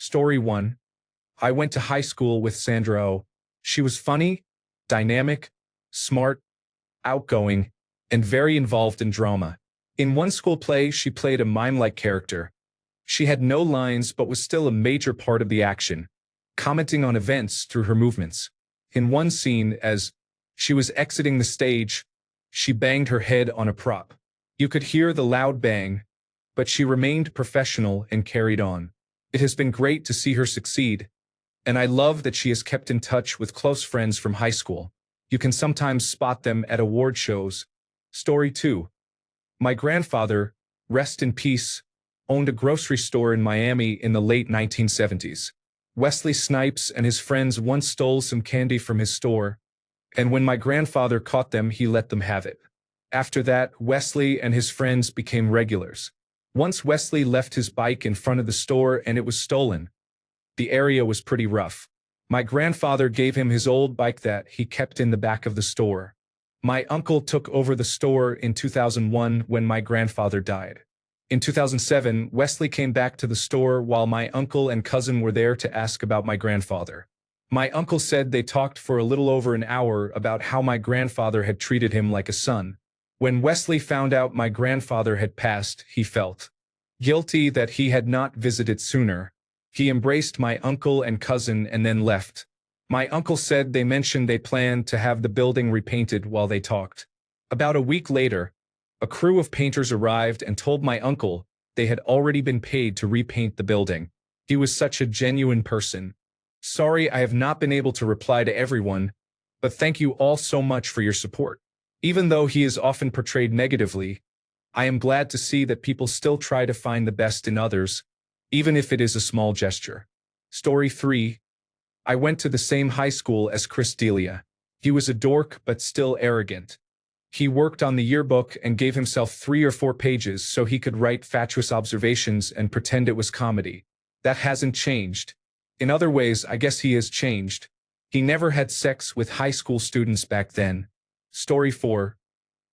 Story 1. I went to high school with Sandra Oh. She was funny, dynamic, smart, outgoing, and very involved in drama. In one school play, she played a mime-like character. She had no lines but was still a major part of the action, commenting on events through her movements. In one scene, as she was exiting the stage, she banged her head on a prop. You could hear the loud bang, but she remained professional and carried on. It has been great to see her succeed, and I love that she has kept in touch with close friends from high school. You can sometimes spot them at award shows. Story 2. My grandfather, rest in peace, owned a grocery store in Miami in the late 1970s. Wesley Snipes and his friends once stole some candy from his store, and when my grandfather caught them, he let them have it. After that, Wesley and his friends became regulars. Once Wesley left his bike in front of the store and it was stolen. The area was pretty rough. My grandfather gave him his old bike that he kept in the back of the store. My uncle took over the store in 2001 when my grandfather died. In 2007, Wesley came back to the store while my uncle and cousin were there to ask about my grandfather. My uncle said they talked for a little over an hour about how my grandfather had treated him like a son. When Wesley found out my grandfather had passed, he felt guilty that he had not visited sooner. He embraced my uncle and cousin and then left. My uncle said they mentioned they planned to have the building repainted while they talked. About a week later, a crew of painters arrived and told my uncle they had already been paid to repaint the building. He was such a genuine person. Sorry I have not been able to reply to everyone, but thank you all so much for your support. Even though he is often portrayed negatively, I am glad to see that people still try to find the best in others, even if it is a small gesture. Story 3. I went to the same high school as Chris D'Elia. He was a dork but still arrogant. He worked on the yearbook and gave himself 3 or 4 pages so he could write fatuous observations and pretend it was comedy. That hasn't changed. In other ways, I guess he has changed. He never had sex with high school students back then. Story 4.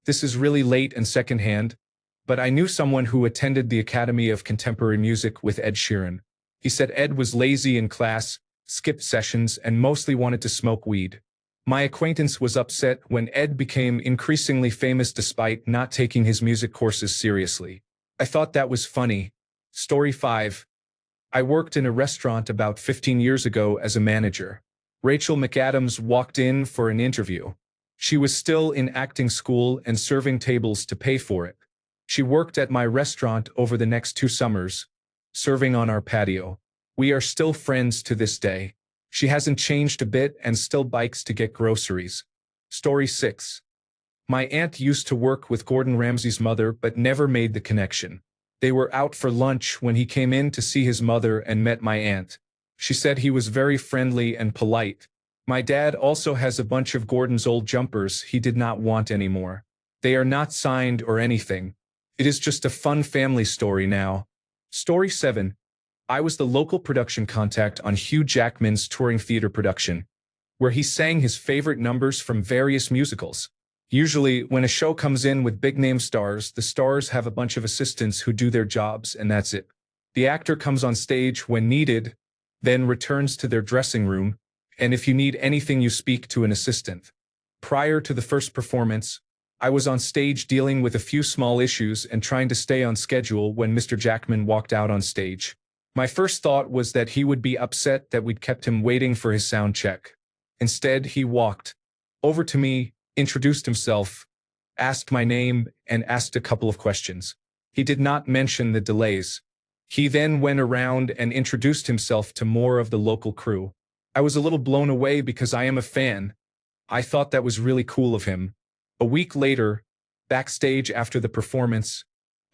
This is really late and secondhand, but I knew someone who attended the Academy of Contemporary Music with Ed Sheeran. He said Ed was lazy in class, skipped sessions, and mostly wanted to smoke weed. My acquaintance was upset when Ed became increasingly famous despite not taking his music courses seriously. I thought that was funny. Story 5. I worked in a restaurant about 15 years ago as a manager. Rachel McAdams walked in for an interview. She was still in acting school and serving tables to pay for it. She worked at my restaurant over the next 2 summers, serving on our patio. We are still friends to this day. She hasn't changed a bit and still bikes to get groceries. Story 6. My aunt used to work with Gordon Ramsay's mother but never made the connection. They were out for lunch when he came in to see his mother and met my aunt. She said he was very friendly and polite. My dad also has a bunch of Gordon's old jumpers he did not want anymore. They are not signed or anything. It is just a fun family story now. Story 7. I was the local production contact on Hugh Jackman's touring theater production, where he sang his favorite numbers from various musicals. Usually, when a show comes in with big-name stars, the stars have a bunch of assistants who do their jobs and that's it. The actor comes on stage when needed, then returns to their dressing room, and if you need anything you speak to an assistant. Prior to the first performance, I was on stage dealing with a few small issues and trying to stay on schedule when Mr. Jackman walked out on stage. My first thought was that he would be upset that we'd kept him waiting for his sound check. Instead, he walked over to me, introduced himself, asked my name, and asked a couple of questions. He did not mention the delays. He then went around and introduced himself to more of the local crew. I was a little blown away because I am a fan. I thought that was really cool of him. A week later, backstage after the performance,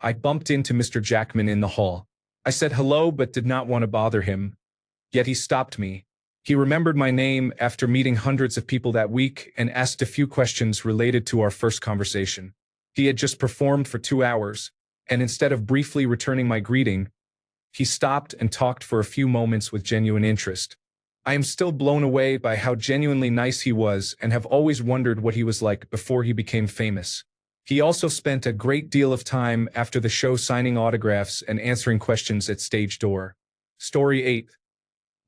I bumped into Mr. Jackman in the hall. I said hello but did not want to bother him. Yet he stopped me. He remembered my name after meeting hundreds of people that week and asked a few questions related to our first conversation. He had just performed for 2 hours, and instead of briefly returning my greeting, he stopped and talked for a few moments with genuine interest. I am still blown away by how genuinely nice he was and have always wondered what he was like before he became famous. He also spent a great deal of time after the show signing autographs and answering questions at stage door. Story 8.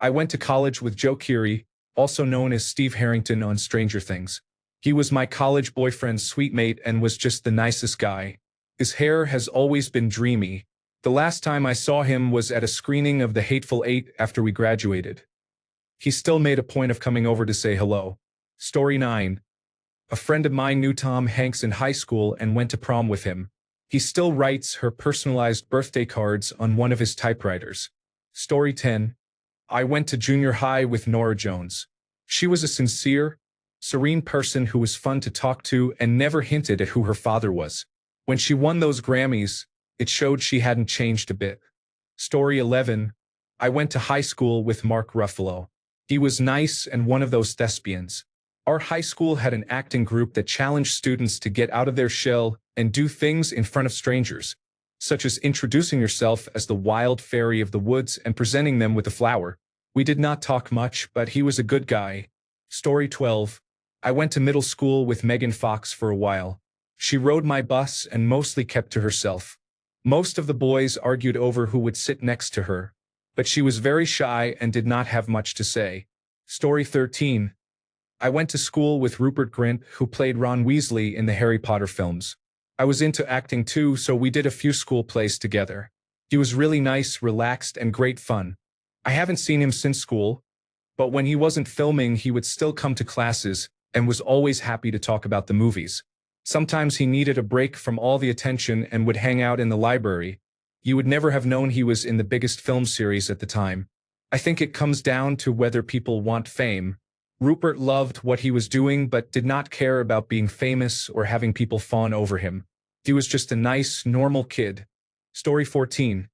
I went to college with Joe Keery, also known as Steve Harrington on Stranger Things. He was my college boyfriend's sweet mate and was just the nicest guy. His hair has always been dreamy. The last time I saw him was at a screening of The Hateful Eight after we graduated. He still made a point of coming over to say hello. Story 9. A friend of mine knew Tom Hanks in high school and went to prom with him. He still writes her personalized birthday cards on one of his typewriters. Story 10. I went to junior high with Nora Jones. She was a sincere, serene person who was fun to talk to and never hinted at who her father was. When she won those Grammys, it showed she hadn't changed a bit. Story 11. I went to high school with Mark Ruffalo. He was nice and one of those thespians. Our high school had an acting group that challenged students to get out of their shell and do things in front of strangers, such as introducing yourself as the wild fairy of the woods and presenting them with a flower. We did not talk much, but he was a good guy. Story 12. I went to middle school with Megan Fox for a while. She rode my bus and mostly kept to herself. Most of the boys argued over who would sit next to her, but she was very shy and did not have much to say. Story 13. I went to school with Rupert Grint, who played Ron Weasley in the Harry Potter films. I was into acting too, so we did a few school plays together. He was really nice, relaxed, and great fun. I haven't seen him since school, but when he wasn't filming, he would still come to classes and was always happy to talk about the movies. Sometimes he needed a break from all the attention and would hang out in the library. You would never have known he was in the biggest film series at the time. I think it comes down to whether people want fame. Rupert loved what he was doing but did not care about being famous or having people fawn over him. He was just a nice, normal kid. Story 14.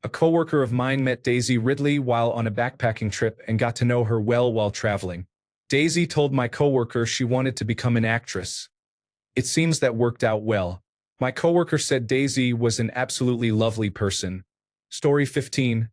A coworker of mine met Daisy Ridley while on a backpacking trip and got to know her well while traveling. Daisy told my coworker she wanted to become an actress. It seems that worked out well. My coworker said Daisy was an absolutely lovely person. Story 15.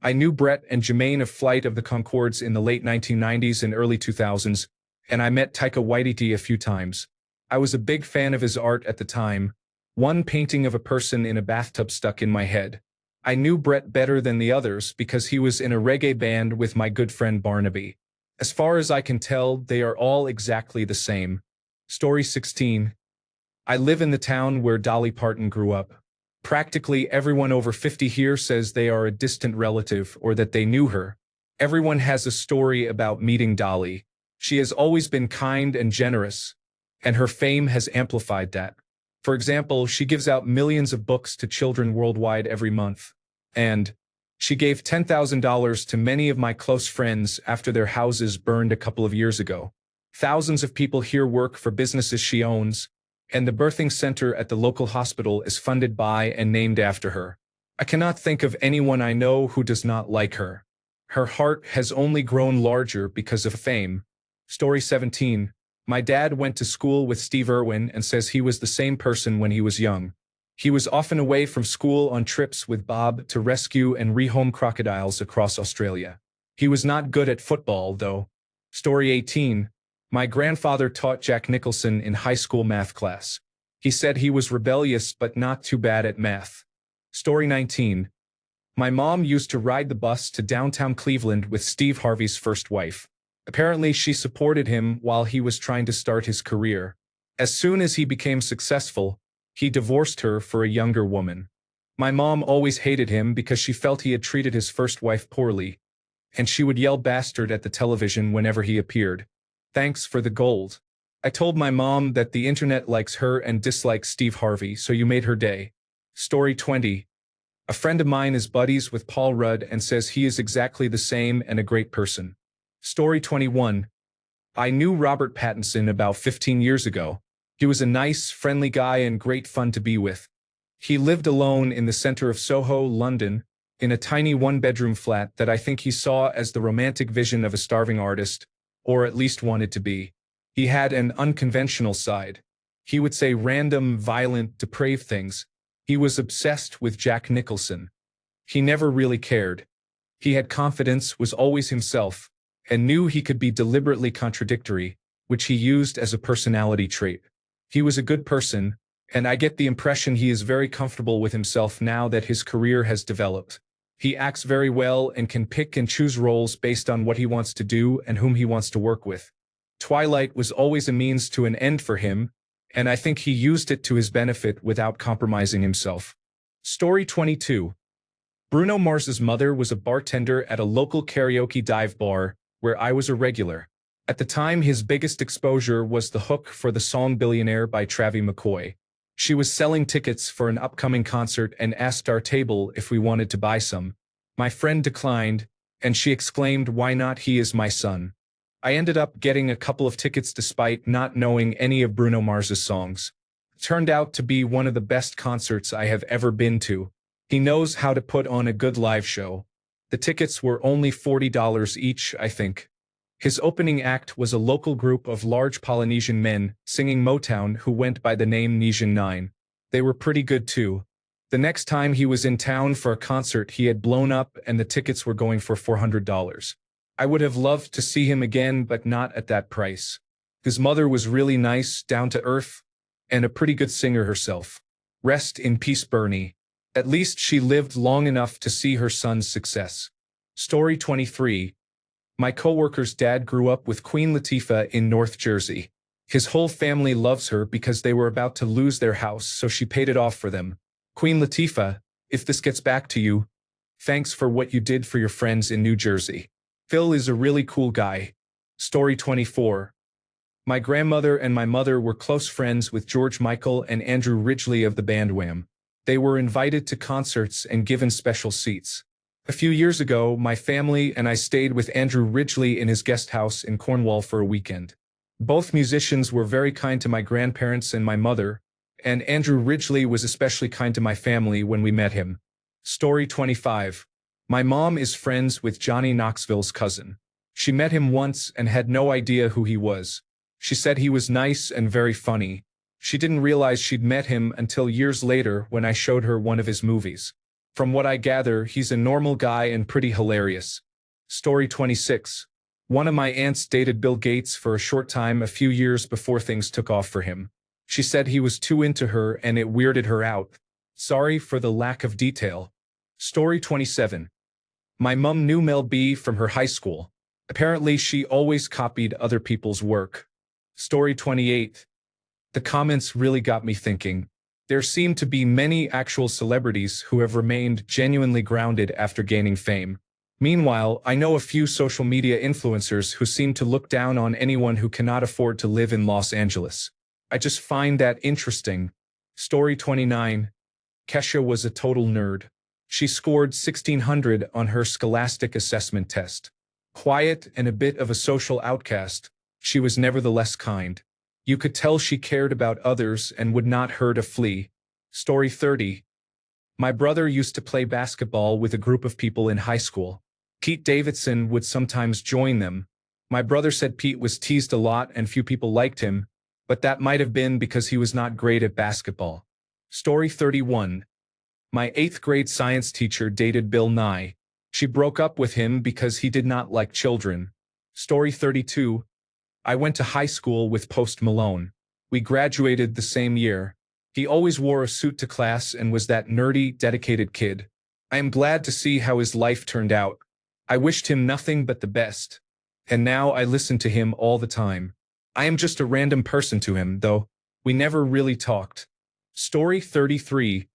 I knew Brett and Jermaine of Flight of the Conchords in the late 1990s and early 2000s, and I met Taika Waititi a few times. I was a big fan of his art at the time. One painting of a person in a bathtub stuck in my head. I knew Brett better than the others because he was in a reggae band with my good friend Barnaby. As far as I can tell, they are all exactly the same. Story 16. I live in the town where Dolly Parton grew up. Practically everyone over 50 here says they are a distant relative or that they knew her. Everyone has a story about meeting Dolly. She has always been kind and generous, and her fame has amplified that. For example, she gives out millions of books to children worldwide every month. And she gave $10,000 to many of my close friends after their houses burned a couple of years ago. Thousands of people here work for businesses she owns, and the birthing center at the local hospital is funded by and named after her. I cannot think of anyone I know who does not like her. Her heart has only grown larger because of fame. Story 17. My dad went to school with Steve Irwin and says he was the same person when he was young. He was often away from school on trips with Bob to rescue and rehome crocodiles across Australia. He was not good at football, though. Story 18. My grandfather taught Jack Nicholson in high school math class. He said he was rebellious but not too bad at math. Story 19. My mom used to ride the bus to downtown Cleveland with Steve Harvey's first wife. Apparently, she supported him while he was trying to start his career. As soon as he became successful, he divorced her for a younger woman. My mom always hated him because she felt he had treated his first wife poorly, and she would yell bastard at the television whenever he appeared. Thanks for the gold. I told my mom that the internet likes her and dislikes Steve Harvey, so you made her day. Story 20. A friend of mine is buddies with Paul Rudd and says he is exactly the same and a great person. Story 21. I knew Robert Pattinson about 15 years ago. He was a nice, friendly guy and great fun to be with. He lived alone in the center of Soho, London, in a tiny one-bedroom flat that I think he saw as the romantic vision of a starving artist, or at least wanted to be. He had an unconventional side. He would say random, violent, depraved things. He was obsessed with Jack Nicholson. He never really cared. He had confidence, was always himself, and knew he could be deliberately contradictory, which he used as a personality trait. He was a good person, and I get the impression he is very comfortable with himself now that his career has developed. He acts very well and can pick and choose roles based on what he wants to do and whom he wants to work with. Twilight was always a means to an end for him, and I think he used it to his benefit without compromising himself. Story 22. Bruno Mars's mother was a bartender at a local karaoke dive bar, where I was a regular. At the time, his biggest exposure was the hook for the song Billionaire by Travie McCoy. She was selling tickets for an upcoming concert and asked our table if we wanted to buy some. My friend declined, and she exclaimed, "Why not? He is my son." I ended up getting a couple of tickets despite not knowing any of Bruno Mars's songs. It turned out to be one of the best concerts I have ever been to. He knows how to put on a good live show. The tickets were only $40 each, I think. His opening act was a local group of large Polynesian men singing Motown who went by the name Nesian 9. They were pretty good too. The next time he was in town for a concert, he had blown up and the tickets were going for $400. I would have loved to see him again, but not at that price. His mother was really nice, down to earth, and a pretty good singer herself. Rest in peace, Bernie. At least she lived long enough to see her son's success. Story 23. My coworker's dad grew up with Queen Latifah in North Jersey. His whole family loves her because they were about to lose their house, so she paid it off for them. Queen Latifah, if this gets back to you, thanks for what you did for your friends in New Jersey. Phil is a really cool guy. Story 24. My grandmother and my mother were close friends with George Michael and Andrew Ridgeley of the band Wham. They were invited to concerts and given special seats. A few years ago, my family and I stayed with Andrew Ridgeley in his guest house in Cornwall for a weekend. Both musicians were very kind to my grandparents and my mother, and Andrew Ridgeley was especially kind to my family when we met him. Story 25. My mom is friends with Johnny Knoxville's cousin. She met him once and had no idea who he was. She said he was nice and very funny. She didn't realize she'd met him until years later when I showed her one of his movies. From what I gather, he's a normal guy and pretty hilarious. Story 26. One of my aunts dated Bill Gates for a short time a few years before things took off for him. She said he was too into her and it weirded her out. Sorry for the lack of detail. Story 27. My mum knew Mel B from her high school. Apparently she always copied other people's work. Story 28. The comments really got me thinking. There seem to be many actual celebrities who have remained genuinely grounded after gaining fame. Meanwhile, I know a few social media influencers who seem to look down on anyone who cannot afford to live in Los Angeles. I just find that interesting. Story 29. Kesha was a total nerd. She scored 1600 on her Scholastic assessment test. Quiet and a bit of a social outcast, she was nevertheless kind. You could tell she cared about others and would not hurt a flea. Story 30. My brother used to play basketball with a group of people in high school. Pete Davidson would sometimes join them. My brother said Pete was teased a lot and few people liked him, but that might have been because he was not great at basketball. Story 31. My 8th grade science teacher dated Bill Nye. She broke up with him because he did not like children. Story 32. I went to high school with Post Malone. We graduated the same year. He always wore a suit to class and was that nerdy, dedicated kid. I am glad to see how his life turned out. I wished him nothing but the best. And now I listen to him all the time. I am just a random person to him, though. We never really talked. Story 33.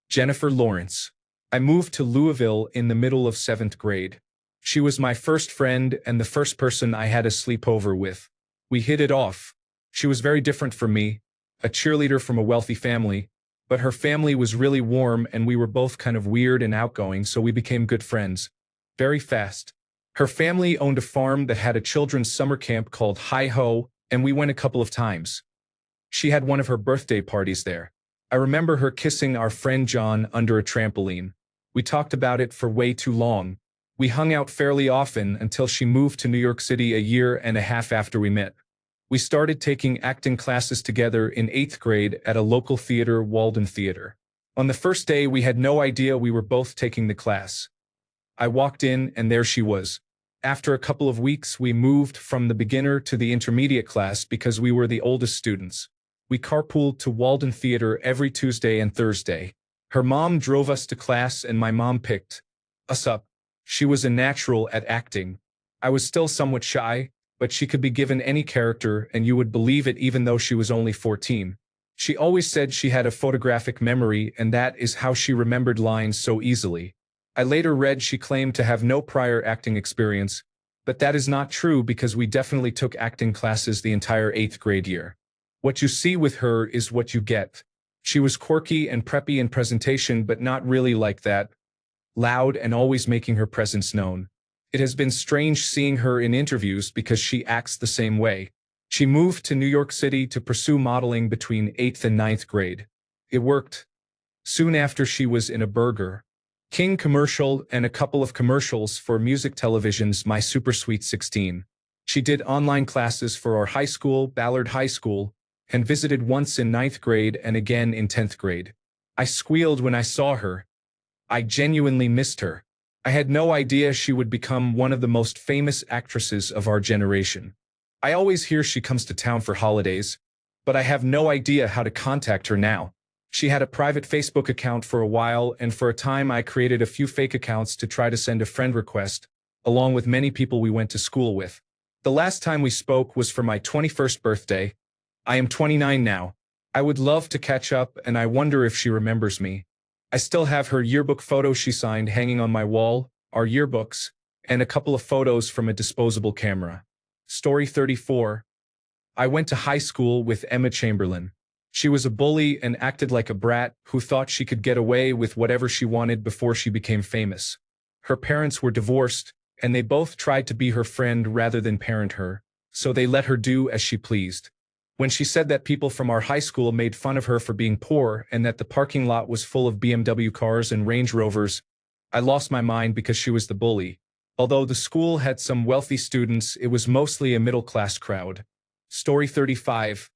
Jennifer Lawrence. I moved to Louisville in the middle of 7th grade. She was my first friend and the first person I had a sleepover with. We hit it off. She was very different from me, a cheerleader from a wealthy family, but her family was really warm and we were both kind of weird and outgoing, so we became good friends. Very fast. Her family owned a farm that had a children's summer camp called Hi Ho, and we went a couple of times. She had one of her birthday parties there. I remember her kissing our friend John under a trampoline. We talked about it for way too long. We hung out fairly often until she moved to New York City a year and a half after we met. We started taking acting classes together in 8th grade at a local theater, Walden Theater. On the first day, we had no idea we were both taking the class. I walked in and there she was. After a couple of weeks, we moved from the beginner to the intermediate class because we were the oldest students. We carpooled to Walden Theater every Tuesday and Thursday. Her mom drove us to class and my mom picked us up. She was a natural at acting. I was still somewhat shy, but she could be given any character and you would believe it even though she was only 14. She always said she had a photographic memory and that is how she remembered lines so easily. I later read she claimed to have no prior acting experience, but that is not true because we definitely took acting classes the entire 8th grade year. What you see with her is what you get. She was quirky and preppy in presentation but not really like that, loud and always making her presence known. It has been strange seeing her in interviews because she acts the same way. She moved to New York City to pursue modeling between 8th and 9th grade. It worked. Soon after she was in a Burger King commercial and a couple of commercials for music television's My Super Sweet 16. She did online classes for our high school, Ballard High School, and visited once in 9th grade and again in 10th grade. I squealed when I saw her. I genuinely missed her. I had no idea she would become one of the most famous actresses of our generation. I always hear she comes to town for holidays, but I have no idea how to contact her now. She had a private Facebook account for a while, and for a time I created a few fake accounts to try to send a friend request, along with many people we went to school with. The last time we spoke was for my 21st birthday. I am 29 now. I would love to catch up, and I wonder if she remembers me. I still have her yearbook photo she signed hanging on my wall, our yearbooks, and a couple of photos from a disposable camera. Story 34. I went to high school with Emma Chamberlain. She was a bully and acted like a brat who thought she could get away with whatever she wanted before she became famous. Her parents were divorced, and they both tried to be her friend rather than parent her, so they let her do as she pleased. When she said that people from our high school made fun of her for being poor and that the parking lot was full of BMW cars and Range Rovers, I lost my mind because she was the bully. Although the school had some wealthy students, it was mostly a middle-class crowd. Story 35.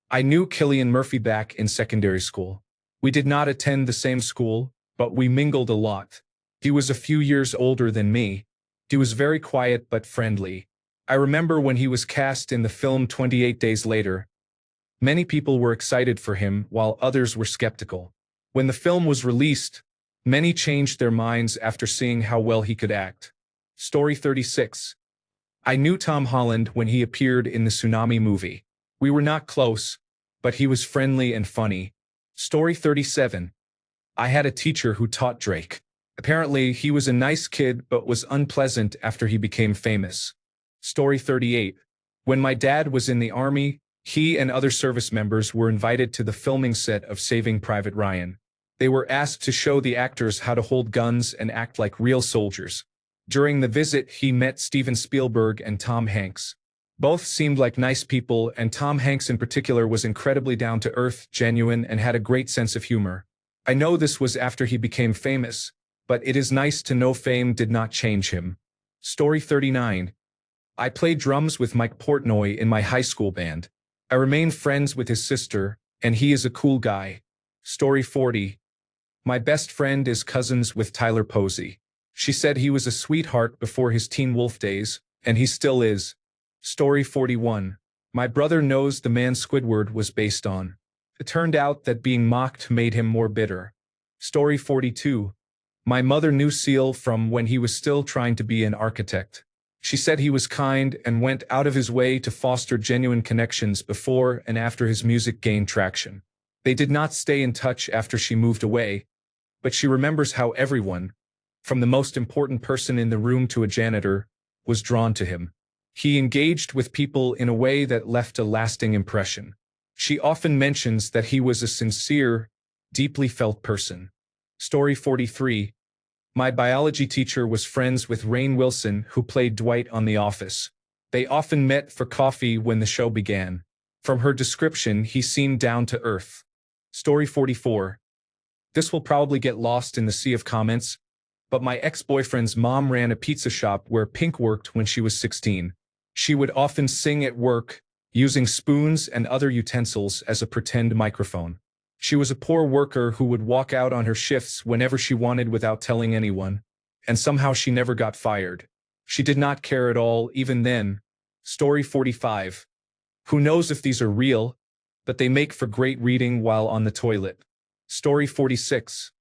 I knew Cillian Murphy back in secondary school. We did not attend the same school, but we mingled a lot. He was a few years older than me. He was very quiet but friendly. I remember when he was cast in the film 28 Days Later. Many people were excited for him, while others were skeptical. When the film was released, many changed their minds after seeing how well he could act. Story 36. I knew Tom Holland when he appeared in the Tsunami movie. We were not close, but he was friendly and funny. Story 37. I had a teacher who taught Drake. Apparently, he was a nice kid but was unpleasant after he became famous. Story 38. When my dad was in the army, he and other service members were invited to the filming set of Saving Private Ryan. They were asked to show the actors how to hold guns and act like real soldiers. During the visit, he met Steven Spielberg and Tom Hanks. Both seemed like nice people, and Tom Hanks in particular was incredibly down-to-earth, genuine, and had a great sense of humor. I know this was after he became famous, but it is nice to know fame did not change him. Story 39. I played drums with Mike Portnoy in my high school band. I remain friends with his sister, and he is a cool guy. Story 40. My best friend is cousins with Tyler Posey. She said he was a sweetheart before his Teen Wolf days, and he still is. Story 41. My brother knows the man Squidward was based on. It turned out that being mocked made him more bitter. Story 42. My mother knew Seal from when he was still trying to be an architect. She said he was kind and went out of his way to foster genuine connections before and after his music gained traction. They did not stay in touch after she moved away, but she remembers how everyone, from the most important person in the room to a janitor, was drawn to him. He engaged with people in a way that left a lasting impression. She often mentions that he was a sincere, deeply felt person. Story 43. My biology teacher was friends with Rainn Wilson, who played Dwight on The Office. They often met for coffee when the show began. From her description, he seemed down to earth. Story 44. This will probably get lost in the sea of comments, but my ex-boyfriend's mom ran a pizza shop where Pink worked when she was 16. She would often sing at work, using spoons and other utensils as a pretend microphone. She was a poor worker who would walk out on her shifts whenever she wanted without telling anyone, and somehow she never got fired. She did not care at all, even then. Story 45. Who knows if these are real, but they make for great reading while on the toilet. Story 46.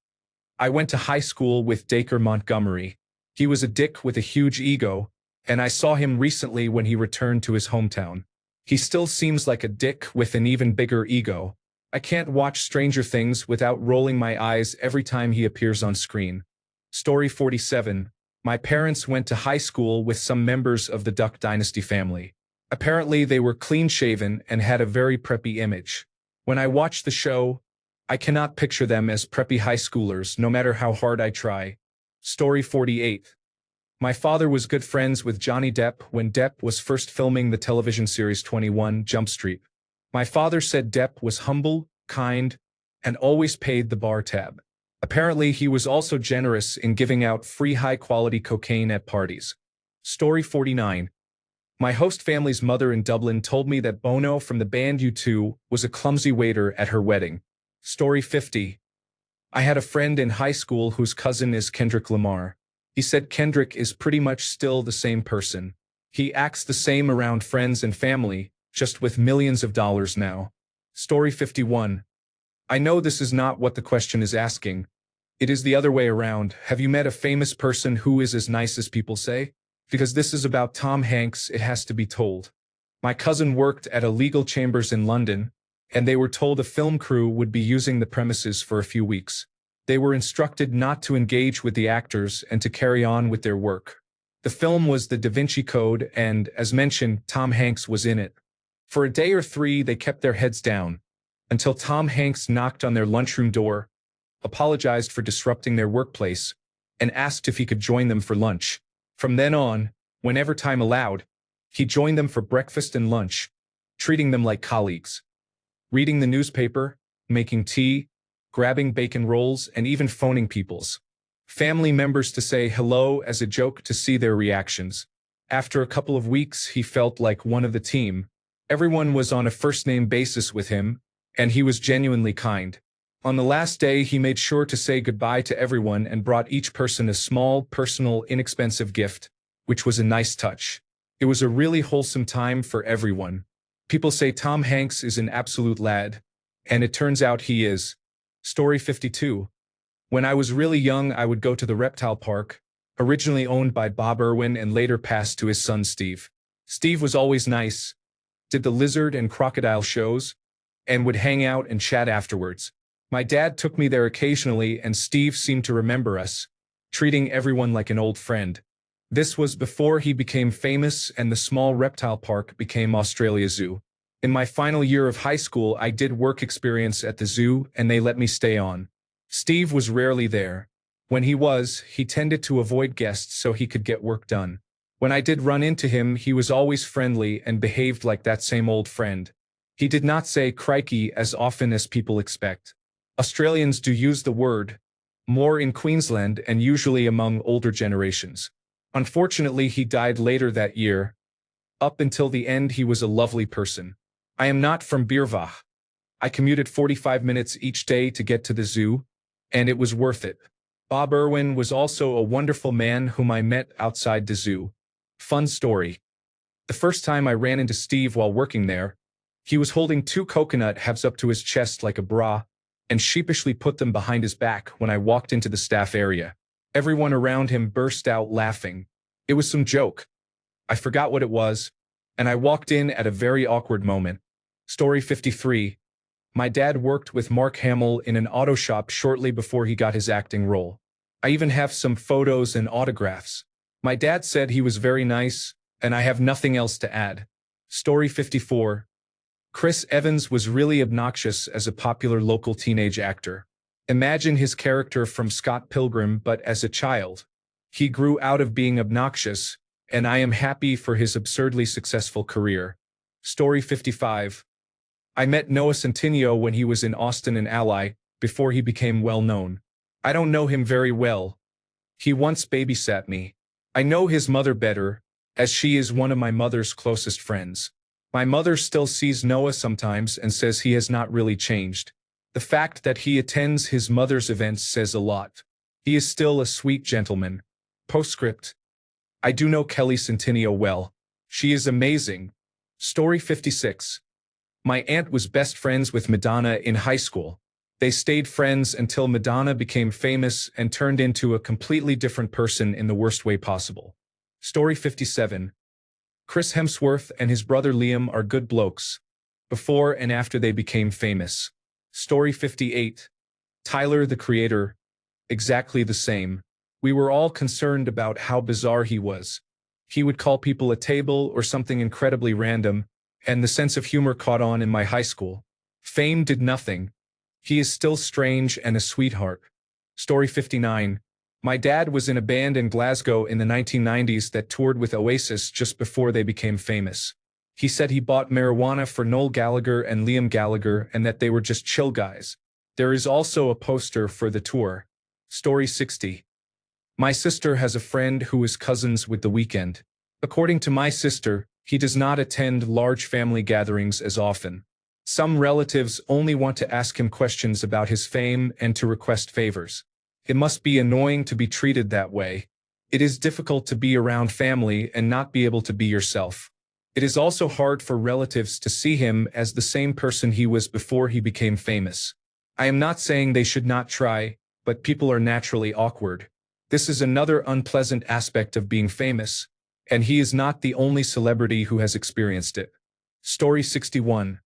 I went to high school with Dacre Montgomery. He was a dick with a huge ego, and I saw him recently when he returned to his hometown. He still seems like a dick with an even bigger ego. I can't watch Stranger Things without rolling my eyes every time he appears on screen. Story 47. My parents went to high school with some members of the Duck Dynasty family. Apparently they were clean-shaven and had a very preppy image. When I watch the show, I cannot picture them as preppy high schoolers, no matter how hard I try. Story 48. My father was good friends with Johnny Depp when Depp was first filming the television series 21 Jump Street. My father said Depp was humble, kind, and always paid the bar tab. Apparently, he was also generous in giving out free high-quality cocaine at parties. Story 49. My host family's mother in Dublin told me that Bono from the band U2 was a clumsy waiter at her wedding. Story 50. I had a friend in high school whose cousin is Kendrick Lamar. He said Kendrick is pretty much still the same person. He acts the same around friends and family, just with millions of dollars now. Story 51. I know this is not what the question is asking. It is the other way around. Have you met a famous person who is as nice as people say? Because this is about Tom Hanks, it has to be told. My cousin worked at a legal chambers in London, and they were told a film crew would be using the premises for a few weeks. They were instructed not to engage with the actors and to carry on with their work. The film was The Da Vinci Code and, as mentioned, Tom Hanks was in it. For a day or three, they kept their heads down, until Tom Hanks knocked on their lunchroom door, apologized for disrupting their workplace, and asked if he could join them for lunch. From then on, whenever time allowed, he joined them for breakfast and lunch, treating them like colleagues. Reading the newspaper, making tea, grabbing bacon rolls, and even phoning people's family members to say hello as a joke to see their reactions. After a couple of weeks, he felt like one of the team. Everyone was on a first-name basis with him, and he was genuinely kind. On the last day, he made sure to say goodbye to everyone and brought each person a small, personal, inexpensive gift, which was a nice touch. It was a really wholesome time for everyone. People say Tom Hanks is an absolute lad, and it turns out he is. Story 52. When I was really young, I would go to the reptile park, originally owned by Bob Irwin and later passed to his son Steve. Steve was always nice, did the lizard and crocodile shows, and would hang out and chat afterwards. My dad took me there occasionally and Steve seemed to remember us, treating everyone like an old friend. This was before he became famous and the small reptile park became Australia Zoo. In my final year of high school, I did work experience at the zoo and they let me stay on. Steve was rarely there. When he was, he tended to avoid guests so he could get work done. When I did run into him, he was always friendly and behaved like that same old friend. He did not say crikey as often as people expect. Australians do use the word more in Queensland and usually among older generations. Unfortunately, he died later that year. Up until the end, he was a lovely person. I am not from Biervach. I commuted 45 minutes each day to get to the zoo, and it was worth it. Bob Irwin was also a wonderful man whom I met outside the zoo. Fun story. The first time I ran into Steve while working there, he was holding 2 coconut halves up to his chest like a bra, and sheepishly put them behind his back when I walked into the staff area. Everyone around him burst out laughing. It was some joke. I forgot what it was, and I walked in at a very awkward moment. Story 53. My dad worked with Mark Hamill in an auto shop shortly before he got his acting role. I even have some photos and autographs. My dad said he was very nice, and I have nothing else to add. Story 54. Chris Evans was really obnoxious as a popular local teenage actor. Imagine his character from Scott Pilgrim but as a child. He grew out of being obnoxious, and I am happy for his absurdly successful career. Story 55. I met Noah Centineo when he was in Austin and Ally, before he became well known. I don't know him very well. He once babysat me. I know his mother better, as she is one of my mother's closest friends. My mother still sees Noah sometimes and says he has not really changed. The fact that he attends his mother's events says a lot. He is still a sweet gentleman. Postscript. I do know Kelly Centineo well. She is amazing. Story 56. My aunt was best friends with Madonna in high school. They stayed friends until Madonna became famous and turned into a completely different person in the worst way possible. Story 57. Chris Hemsworth and his brother Liam are good blokes, before and after they became famous. Story 58. Tyler, the Creator, exactly the same. We were all concerned about how bizarre he was. He would call people a table or something incredibly random, and the sense of humor caught on in my high school. Fame did nothing. He is still strange and a sweetheart. Story 59. My dad was in a band in Glasgow in the 1990s that toured with Oasis just before they became famous. He said he bought marijuana for Noel Gallagher and Liam Gallagher and that they were just chill guys. There is also a poster for the tour. Story 60. My sister has a friend who is cousins with The Weeknd. According to my sister, he does not attend large family gatherings as often. Some relatives only want to ask him questions about his fame and to request favors. It must be annoying to be treated that way. It is difficult to be around family and not be able to be yourself. It is also hard for relatives to see him as the same person he was before he became famous. I am not saying they should not try, but people are naturally awkward. This is another unpleasant aspect of being famous, and he is not the only celebrity who has experienced it. Story 61.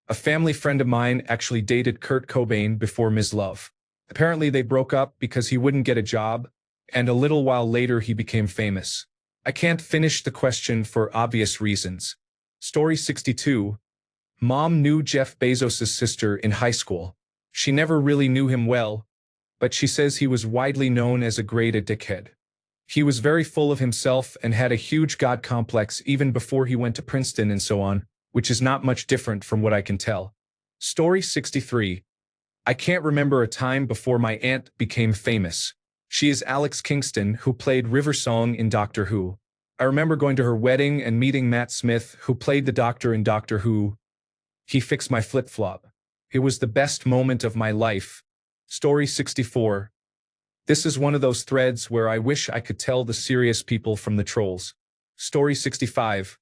A family friend of mine actually dated Kurt Cobain before Ms. Love. Apparently they broke up because he wouldn't get a job, and a little while later he became famous. I can't finish the question for obvious reasons. Story 62. Mom knew Jeff Bezos' sister in high school. She never really knew him well, but she says he was widely known as a great dickhead. He was very full of himself and had a huge god complex even before he went to Princeton and so on, which is not much different from what I can tell. Story 63. I can't remember a time before my aunt became famous. She is Alex Kingston, who played River Song in Doctor Who. I remember going to her wedding and meeting Matt Smith, who played the Doctor in Doctor Who. He fixed my flip-flop. It was the best moment of my life. Story 64. This is one of those threads where I wish I could tell the serious people from the trolls. Story 65.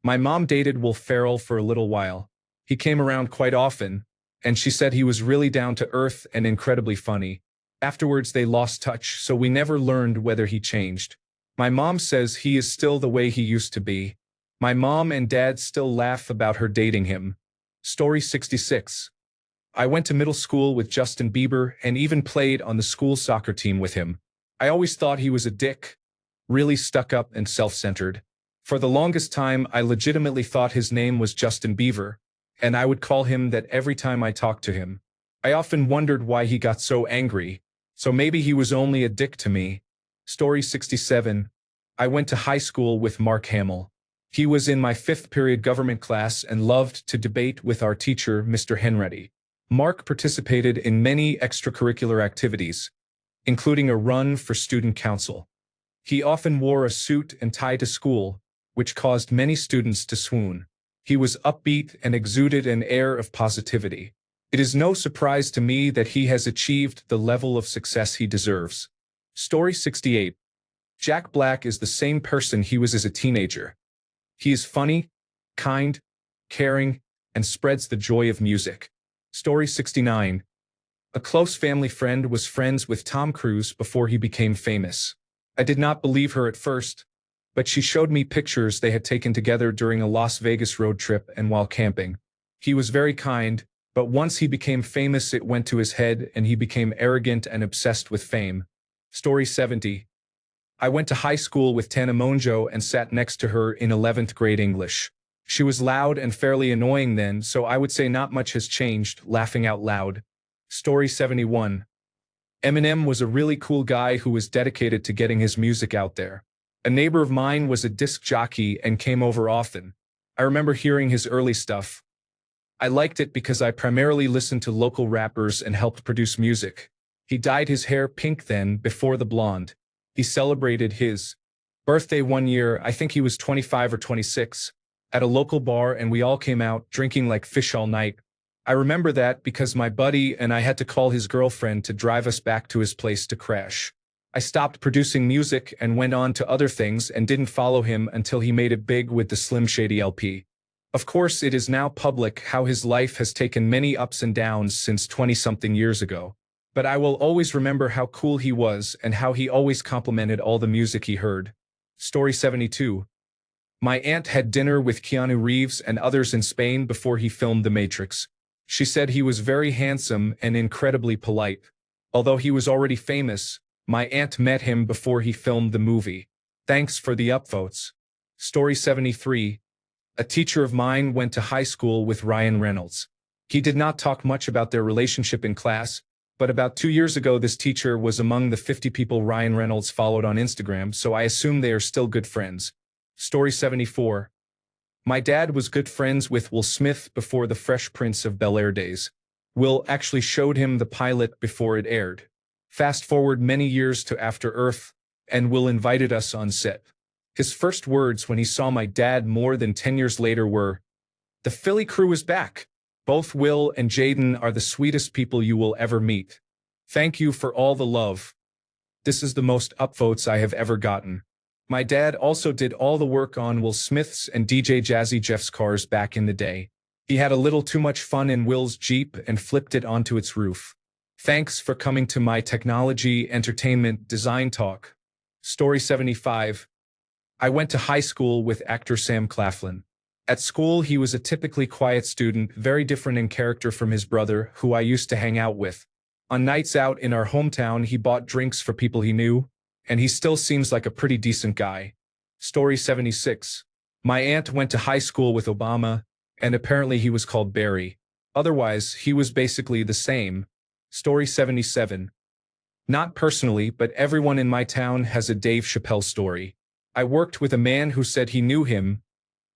My mom dated Will Ferrell for a little while. He came around quite often, and she said he was really down to earth and incredibly funny. Afterwards they lost touch, so we never learned whether he changed. My mom says he is still the way he used to be. My mom and dad still laugh about her dating him. Story 66. I went to middle school with Justin Bieber and even played on the school soccer team with him. I always thought he was a dick, really stuck up and self-centered. For the longest time, I legitimately thought his name was Justin Bieber, and I would call him that every time I talked to him. I often wondered why he got so angry, so maybe he was only a dick to me. Story 67. I went to high school with Mark Hamill. He was in my 5th period government class and loved to debate with our teacher, Mr. Henretti. Mark participated in many extracurricular activities, including a run for student council. He often wore a suit and tie to school, which caused many students to swoon. He was upbeat and exuded an air of positivity. It is no surprise to me that he has achieved the level of success he deserves. Story 68. Jack Black is the same person he was as a teenager. He is funny, kind, caring, and spreads the joy of music. Story 69. A close family friend was friends with Tom Cruise before he became famous. I did not believe her at first, but she showed me pictures they had taken together during a Las Vegas road trip and while camping. He was very kind, but once he became famous it went to his head and he became arrogant and obsessed with fame. Story 70. I went to high school with Tana Mongeau and sat next to her in 11th grade English. She was loud and fairly annoying then, so I would say not much has changed, laughing out loud. Story 71. Eminem was a really cool guy who was dedicated to getting his music out there. A neighbor of mine was a disc jockey and came over often. I remember hearing his early stuff. I liked it because I primarily listened to local rappers and helped produce music. He dyed his hair pink then, before the blonde. He celebrated his birthday one year, I think he was 25 or 26, at a local bar, and we all came out drinking like fish all night. I remember that because my buddy and I had to call his girlfriend to drive us back to his place to crash. I stopped producing music and went on to other things and didn't follow him until he made it big with the Slim Shady LP. Of course, it is now public how his life has taken many ups and downs since 20-something years ago. But I will always remember how cool he was and how he always complimented all the music he heard. Story 72. My aunt had dinner with Keanu Reeves and others in Spain before he filmed The Matrix. She said he was very handsome and incredibly polite. Although he was already famous, my aunt met him before he filmed the movie. Thanks for the upvotes. Story 73. A teacher of mine went to high school with Ryan Reynolds. He did not talk much about their relationship in class, but about 2 years ago this teacher was among the 50 people Ryan Reynolds followed on Instagram, so I assume they are still good friends. Story 74. My dad was good friends with Will Smith before the Fresh Prince of Bel-Air days. Will actually showed him the pilot before it aired. Fast forward many years to After Earth, and Will invited us on set. His first words when he saw my dad more than 10 years later were, "The Philly crew is back. Both Will and Jaden are the sweetest people you will ever meet. Thank you for all the love." This is the most upvotes I have ever gotten. My dad also did all the work on Will Smith's and DJ Jazzy Jeff's cars back in the day. He had a little too much fun in Will's Jeep and flipped it onto its roof. Thanks for coming to my technology, entertainment, design talk. Story 75. I went to high school with actor Sam Claflin. At school, he was a typically quiet student, very different in character from his brother, who I used to hang out with. On nights out in our hometown, he bought drinks for people he knew, and he still seems like a pretty decent guy. Story 76. My aunt went to high school with Obama, and apparently he was called Barry. Otherwise, he was basically the same. Story 77. Not personally, but everyone in my town has a Dave Chappelle story. I worked with a man who said he knew him.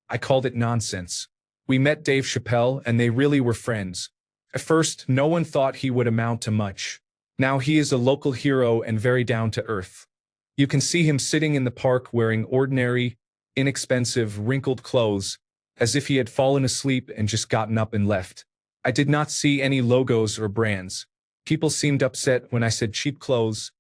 I called it nonsense. We met Dave Chappelle and they really were friends. At first, no one thought he would amount to much. Now he is a local hero and very down to earth. You can see him sitting in the park wearing ordinary, inexpensive, wrinkled clothes, as if he had fallen asleep and just gotten up and left. I did not see any logos or brands. People seemed upset when I said cheap clothes,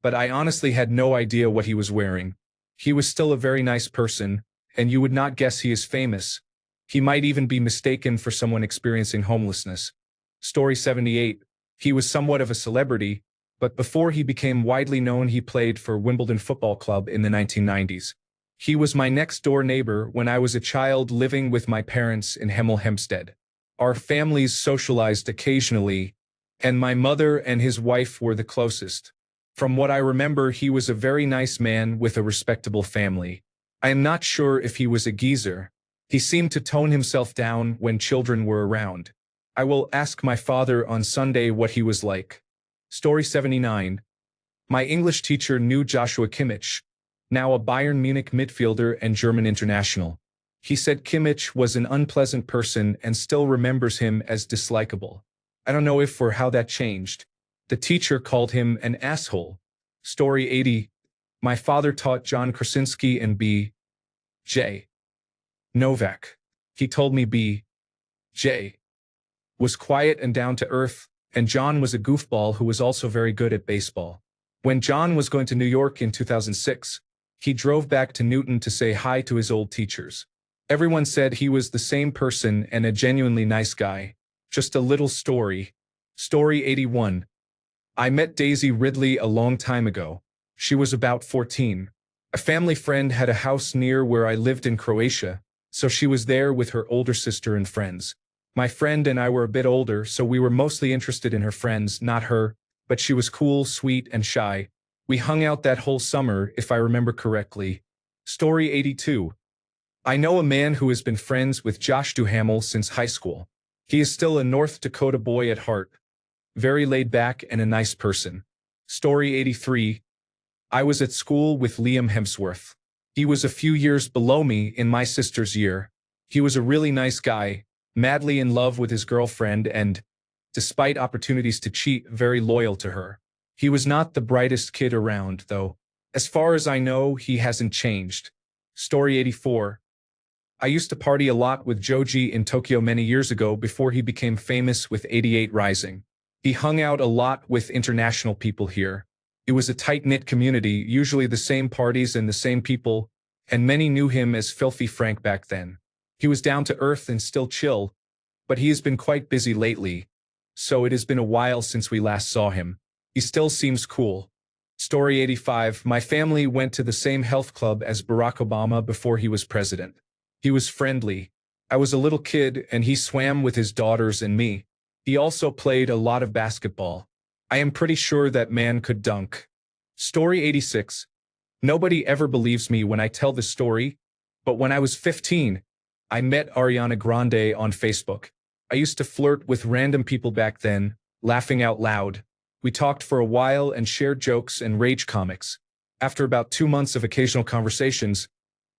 but I honestly had no idea what he was wearing. He was still a very nice person, and you would not guess he is famous. He might even be mistaken for someone experiencing homelessness. Story 78. He was somewhat of a celebrity, but before he became widely known he played for Wimbledon Football Club in the 1990s. He was my next-door neighbor when I was a child living with my parents in Hemel Hempstead. Our families socialized occasionally, and my mother and his wife were the closest. From what I remember, he was a very nice man with a respectable family. I am not sure if he was a geezer. He seemed to tone himself down when children were around. I will ask my father on Sunday what he was like. Story 79. My English teacher knew Joshua Kimmich, now a Bayern Munich midfielder and German international. He said Kimmich was an unpleasant person and still remembers him as dislikable. I don't know if or how that changed. The teacher called him an asshole. Story 80. My father taught John Krasinski and B.J. Novak. He told me B.J. was quiet and down to earth, and John was a goofball who was also very good at baseball. When John was going to New York in 2006, he drove back to Newton to say hi to his old teachers. Everyone said he was the same person and a genuinely nice guy. Just a little story. Story 81. I met Daisy Ridley a long time ago. She was about 14. A family friend had a house near where I lived in Croatia, so she was there with her older sister and friends. My friend and I were a bit older, so we were mostly interested in her friends, not her, but she was cool, sweet, and shy. We hung out that whole summer, if I remember correctly. Story 82. I know a man who has been friends with Josh Duhamel since high school. He is still a North Dakota boy at heart. Very laid back and a nice person. Story 83. I was at school with Liam Hemsworth. He was a few years below me in my sister's year. He was a really nice guy, madly in love with his girlfriend and, despite opportunities to cheat, very loyal to her. He was not the brightest kid around, though. As far as I know, he hasn't changed. Story 84. I used to party a lot with Joji in Tokyo many years ago before he became famous with 88 Rising. He hung out a lot with international people here. It was a tight-knit community, usually the same parties and the same people, and many knew him as Filthy Frank back then. He was down to earth and still chill, but he has been quite busy lately, so it has been a while since we last saw him. He still seems cool. Story 85. My family went to the same health club as Barack Obama before he was president. He was friendly. I was a little kid and he swam with his daughters and me. He also played a lot of basketball. I am pretty sure that man could dunk. Story 86. Nobody ever believes me when I tell this story, but when I was 15, I met Ariana Grande on Facebook. I used to flirt with random people back then, laughing out loud. We talked for a while and shared jokes and rage comics. After about 2 months of occasional conversations,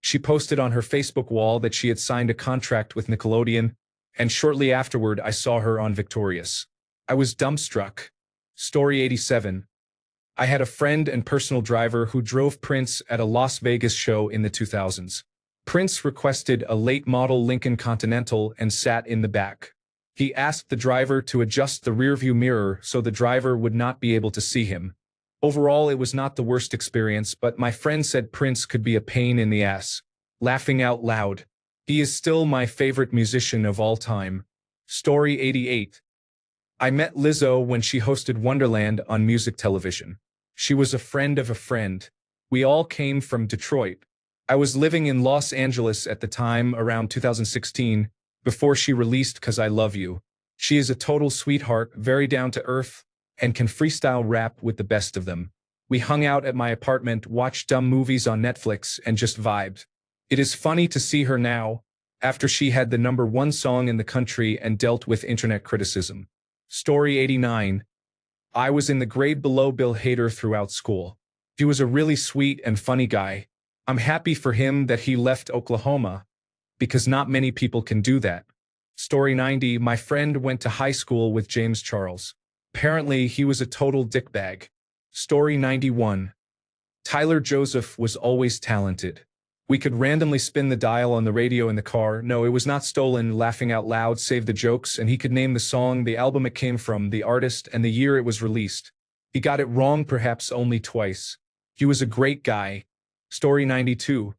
she posted on her Facebook wall that she had signed a contract with Nickelodeon, and shortly afterward I saw her on Victorious. I was dumbstruck. Story 87. I had a friend and personal driver who drove Prince at a Las Vegas show in the 2000s. Prince requested a late model Lincoln Continental and sat in the back. He asked the driver to adjust the rearview mirror so the driver would not be able to see him. Overall, it was not the worst experience, but my friend said Prince could be a pain in the ass. Laughing out loud. He is still my favorite musician of all time. Story 88. I met Lizzo when she hosted Wonderland on music television. She was a friend of a friend. We all came from Detroit. I was living in Los Angeles at the time, around 2016, before she released 'Cause I Love You. She is a total sweetheart, very down to earth, and can freestyle rap with the best of them. We hung out at my apartment, watched dumb movies on Netflix, and just vibed. It is funny to see her now, after she had the #1 song in the country and dealt with internet criticism. Story 89. I was in the grade below Bill Hader throughout school. He was a really sweet and funny guy. I'm happy for him that he left Oklahoma, because not many people can do that. Story 90. My friend went to high school with James Charles. Apparently, he was a total dickbag. Story 91. Tyler Joseph was always talented. We could randomly spin the dial on the radio in the car. No, it was not stolen, laughing out loud, save the jokes, and he could name the song, the album it came from, the artist, and the year it was released. He got it wrong perhaps only twice. He was a great guy. Story 92.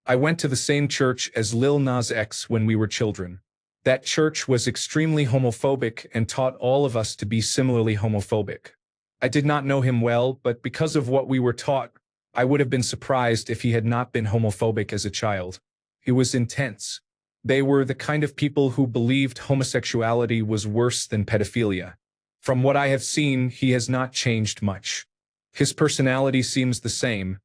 I went to the same church as Lil Nas X when we were children. That church was extremely homophobic and taught all of us to be similarly homophobic. I did not know him well, but because of what we were taught, I would have been surprised if he had not been homophobic as a child. He was intense. They were the kind of people who believed homosexuality was worse than pedophilia. From what I have seen, he has not changed much. His personality seems the same.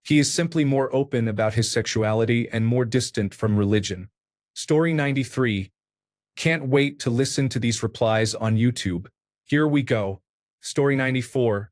He is simply more open about his sexuality and more distant from religion. Story 93. Can't wait to listen to these replies on YouTube. Here we go. Story 94.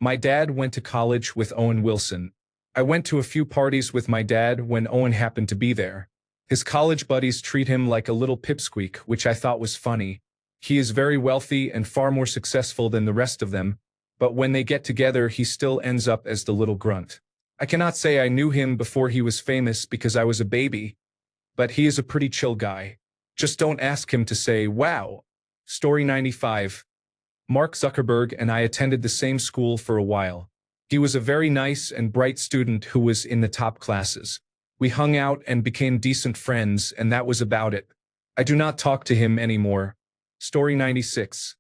My dad went to college with Owen Wilson. I went to a few parties with my dad when Owen happened to be there. His college buddies treat him like a little pipsqueak, which I thought was funny. He is very wealthy and far more successful than the rest of them, but when they get together, he still ends up as the little grunt. I cannot say I knew him before he was famous because I was a baby, but he is a pretty chill guy. Just don't ask him to say, wow. Story 95. Mark Zuckerberg and I attended the same school for a while. He was a very nice and bright student who was in the top classes. We hung out and became decent friends, and that was about it. I do not talk to him anymore. Story 96.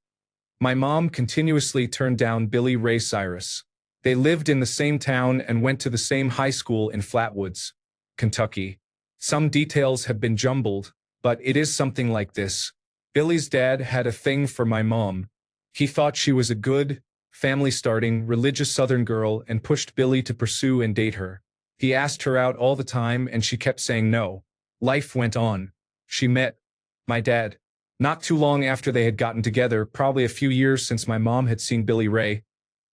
My mom continuously turned down Billy Ray Cyrus. They lived in the same town and went to the same high school in Flatwoods, Kentucky. Some details have been jumbled, but it is something like this. Billy's dad had a thing for my mom. He thought she was a good, family-starting, religious Southern girl and pushed Billy to pursue and date her. He asked her out all the time and she kept saying no. Life went on. She met my dad. Not too long after they had gotten together, probably a few years since my mom had seen Billy Ray.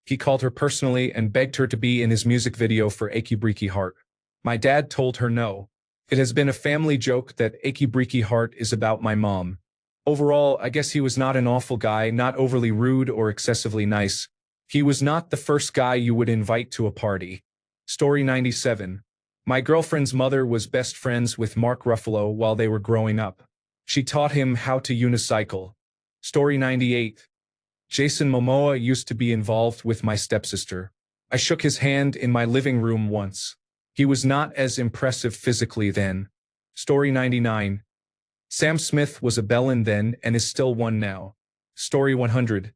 He called her personally and begged her to be in his music video for Achy Breaky Heart. My dad told her no. It has been a family joke that Achy Breaky Heart is about my mom. Overall, I guess he was not an awful guy, not overly rude or excessively nice. He was not the first guy you would invite to a party. Story 97. My girlfriend's mother was best friends with Mark Ruffalo while they were growing up. She taught him how to unicycle. Story 98. Jason Momoa used to be involved with my stepsister. I shook his hand in my living room once. He was not as impressive physically then. Story 99. Sam Smith was a bellend then and is still one now. Story 100.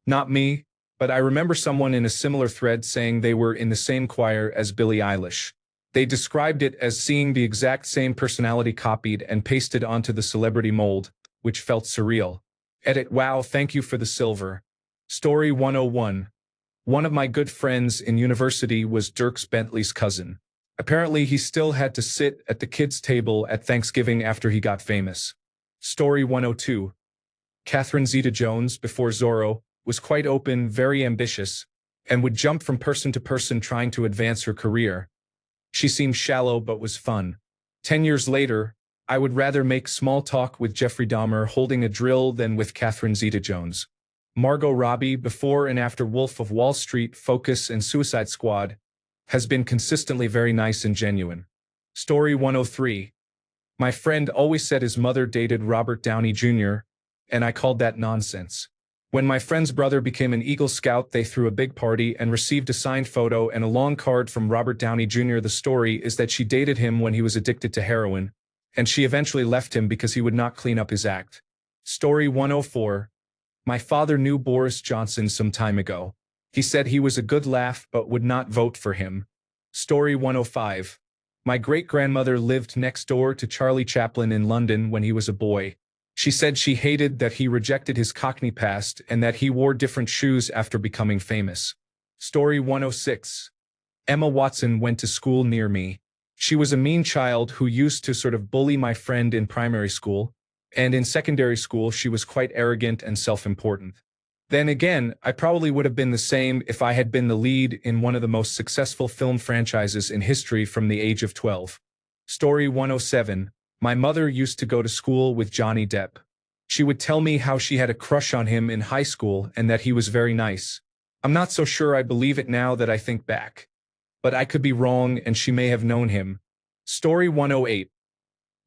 Not me, but I remember someone in a similar thread saying they were in the same choir as Billie Eilish. They described it as seeing the exact same personality copied and pasted onto the celebrity mold, which felt surreal. Edit. Wow, thank you for the silver. Story 101. One of my good friends in university was Dierks Bentley's cousin. Apparently he still had to sit at the kids' table at Thanksgiving after he got famous. Story 102. Catherine Zeta-Jones, before Zorro, was quite open, very ambitious, and would jump from person to person trying to advance her career. She seemed shallow but was fun. 10 years later, I would rather make small talk with Jeffrey Dahmer holding a drill than with Catherine Zeta-Jones. Margot Robbie, before and after Wolf of Wall Street, Focus, and Suicide Squad, has been consistently very nice and genuine. Story 103. My friend always said his mother dated Robert Downey Jr., and I called that nonsense. When my friend's brother became an Eagle Scout, they threw a big party and received a signed photo and a long card from Robert Downey Jr. The story is that she dated him when he was addicted to heroin, and she eventually left him because he would not clean up his act. Story 104. My father knew Boris Johnson some time ago. He said he was a good laugh but would not vote for him. Story 105. My great-grandmother lived next door to Charlie Chaplin in London when he was a boy. She said she hated that he rejected his Cockney past and that he wore different shoes after becoming famous. Story 106. Emma Watson went to school near me. She was a mean child who used to sort of bully my friend in primary school, and in secondary school she was quite arrogant and self-important. Then again, I probably would have been the same if I had been the lead in one of the most successful film franchises in history from the age of 12. Story 107. My mother used to go to school with Johnny Depp. She would tell me how she had a crush on him in high school and that he was very nice. I'm not so sure I believe it now that I think back. But I could be wrong and she may have known him. Story 108.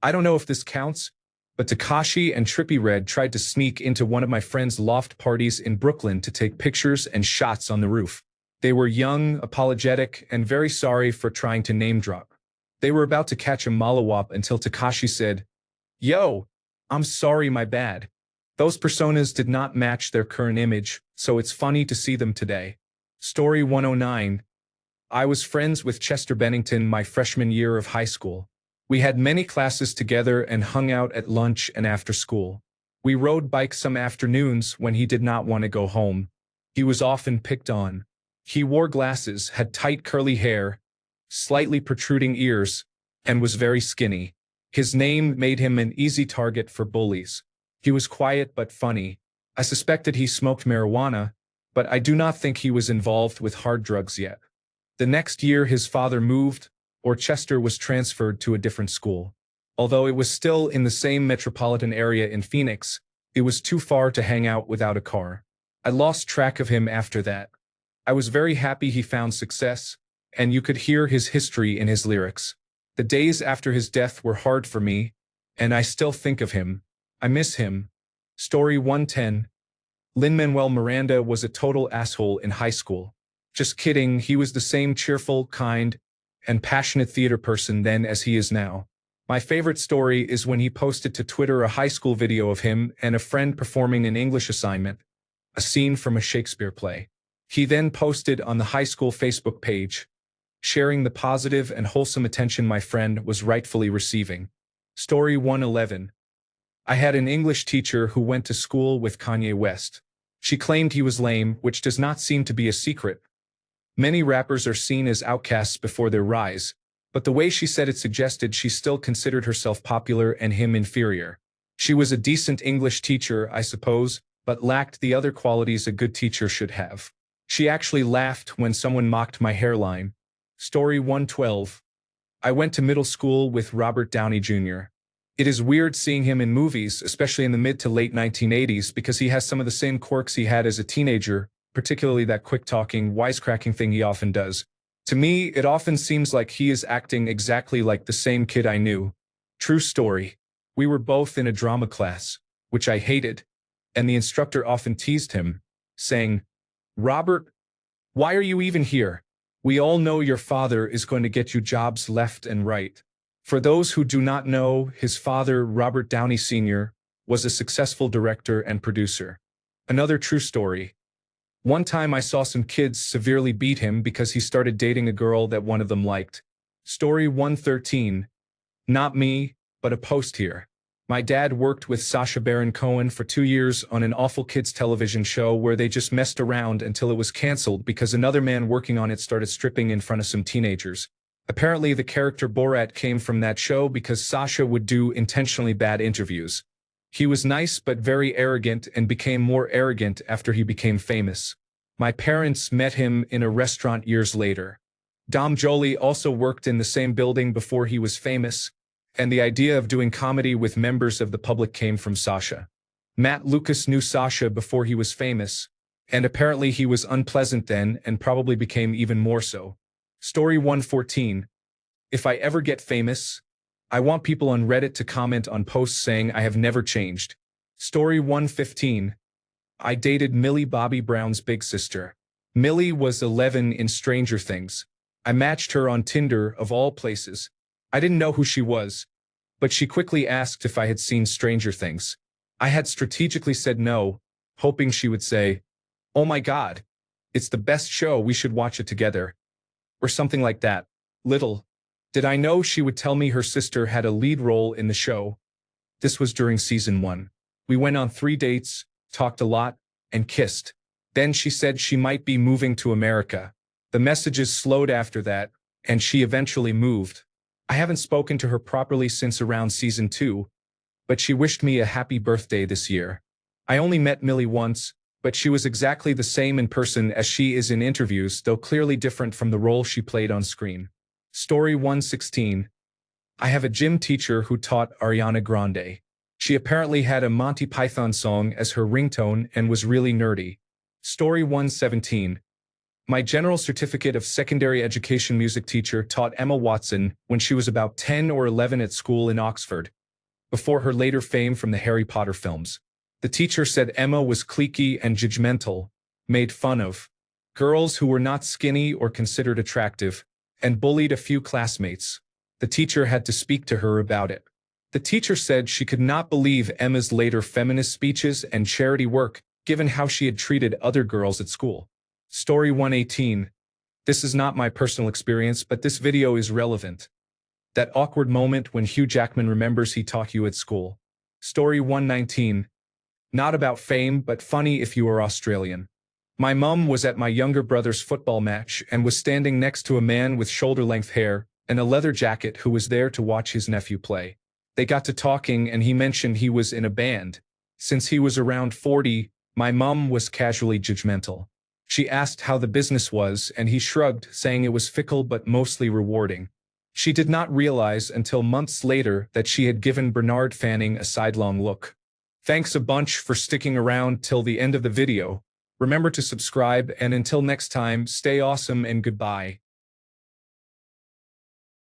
I don't know if this counts, but Tekashi and Trippie Redd tried to sneak into one of my friend's loft parties in Brooklyn to take pictures and shots on the roof. They were young, apologetic, and very sorry for trying to name drop. They were about to catch a mollywop until Tekashi said, "Yo, I'm sorry, my bad." Those personas did not match their current image, so it's funny to see them today. Story 109. I was friends with Chester Bennington my freshman year of high school. We had many classes together and hung out at lunch and after school. We rode bikes some afternoons when he did not want to go home. He was often picked on. He wore glasses, had tight curly hair, slightly protruding ears, and was very skinny. His name made him an easy target for bullies. He was quiet but funny. I suspected he smoked marijuana, but I do not think he was involved with hard drugs yet. The next year his father moved, or Chester was transferred to a different school. Although it was still in the same metropolitan area in Phoenix, it was too far to hang out without a car. I lost track of him after that. I was very happy he found success, and you could hear his history in his lyrics. The days after his death were hard for me, and I still think of him. I miss him. Story 110. Lin-Manuel Miranda was a total asshole in high school. Just kidding, he was the same cheerful, kind, and passionate theater person then as he is now. My favorite story is when he posted to Twitter a high school video of him and a friend performing an English assignment, a scene from a Shakespeare play. He then posted on the high school Facebook page, sharing the positive and wholesome attention my friend was rightfully receiving. Story 111. I had an English teacher who went to school with Kanye West. She claimed he was lame, which does not seem to be a secret. Many rappers are seen as outcasts before their rise, but the way she said it suggested she still considered herself popular and him inferior. She was a decent English teacher, I suppose, but lacked the other qualities a good teacher should have. She actually laughed when someone mocked my hairline. Story 112. I went to middle school with Robert Downey Jr. It is weird seeing him in movies, especially in the mid to late 1980s, because he has some of the same quirks he had as a teenager, particularly that quick-talking, wisecracking thing he often does. To me, it often seems like he is acting exactly like the same kid I knew. True story. We were both in a drama class, which I hated, and the instructor often teased him, saying, "Robert, why are you even here? We all know your father is going to get you jobs left and right." For those who do not know, his father, Robert Downey Sr., was a successful director and producer. Another true story. One time I saw some kids severely beat him because he started dating a girl that one of them liked. Story 113. Not me, but a post here. My dad worked with Sacha Baron Cohen for 2 years on an awful kids television show where they just messed around until it was canceled because another man working on it started stripping in front of some teenagers. Apparently the character Borat came from that show because Sacha would do intentionally bad interviews. He was nice but very arrogant and became more arrogant after he became famous. My parents met him in a restaurant years later. Dom Joly also worked in the same building before he was famous, and the idea of doing comedy with members of the public came from Sacha. Matt Lucas knew Sacha before he was famous, and apparently he was unpleasant then and probably became even more so. Story 114. If I ever get famous, I want people on Reddit to comment on posts saying I have never changed. Story 115. I dated Millie Bobby Brown's big sister. Millie was 11 in Stranger Things. I matched her on Tinder, of all places. I didn't know who she was, but she quickly asked if I had seen Stranger Things. I had strategically said no, hoping she would say, "Oh my God, it's the best show, we should watch it together." Or something like that. Little did I know she would tell me her sister had a lead role in the show. This was during season 1. We went on 3 dates, talked a lot, and kissed. Then she said she might be moving to America. The messages slowed after that, and she eventually moved. I haven't spoken to her properly since around season 2, but she wished me a happy birthday this year. I only met Millie once, but she was exactly the same in person as she is in interviews, though clearly different from the role she played on screen. Story 116. I have a gym teacher who taught Ariana Grande. She apparently had a Monty Python song as her ringtone and was really nerdy. Story 117. My General Certificate of Secondary Education music teacher taught Emma Watson when she was about 10 or 11 at school in Oxford, before her later fame from the Harry Potter films. The teacher said Emma was cliquey and judgmental, made fun of girls who were not skinny or considered attractive, and bullied a few classmates. The teacher had to speak to her about it. The teacher said she could not believe Emma's later feminist speeches and charity work, given how she had treated other girls at school. Story 118. This is not my personal experience, but this video is relevant. That awkward moment when Hugh Jackman remembers he taught you at school. Story 119. Not about fame, but funny if you are Australian. My mum was at my younger brother's football match and was standing next to a man with shoulder-length hair and a leather jacket who was there to watch his nephew play. They got to talking and he mentioned he was in a band. Since he was around 40, my mum was casually judgmental. She asked how the business was and he shrugged, saying it was fickle but mostly rewarding. She did not realize until months later that she had given Bernard Fanning a sidelong look. Thanks a bunch for sticking around till the end of the video. Remember to subscribe, and until next time, stay awesome and goodbye.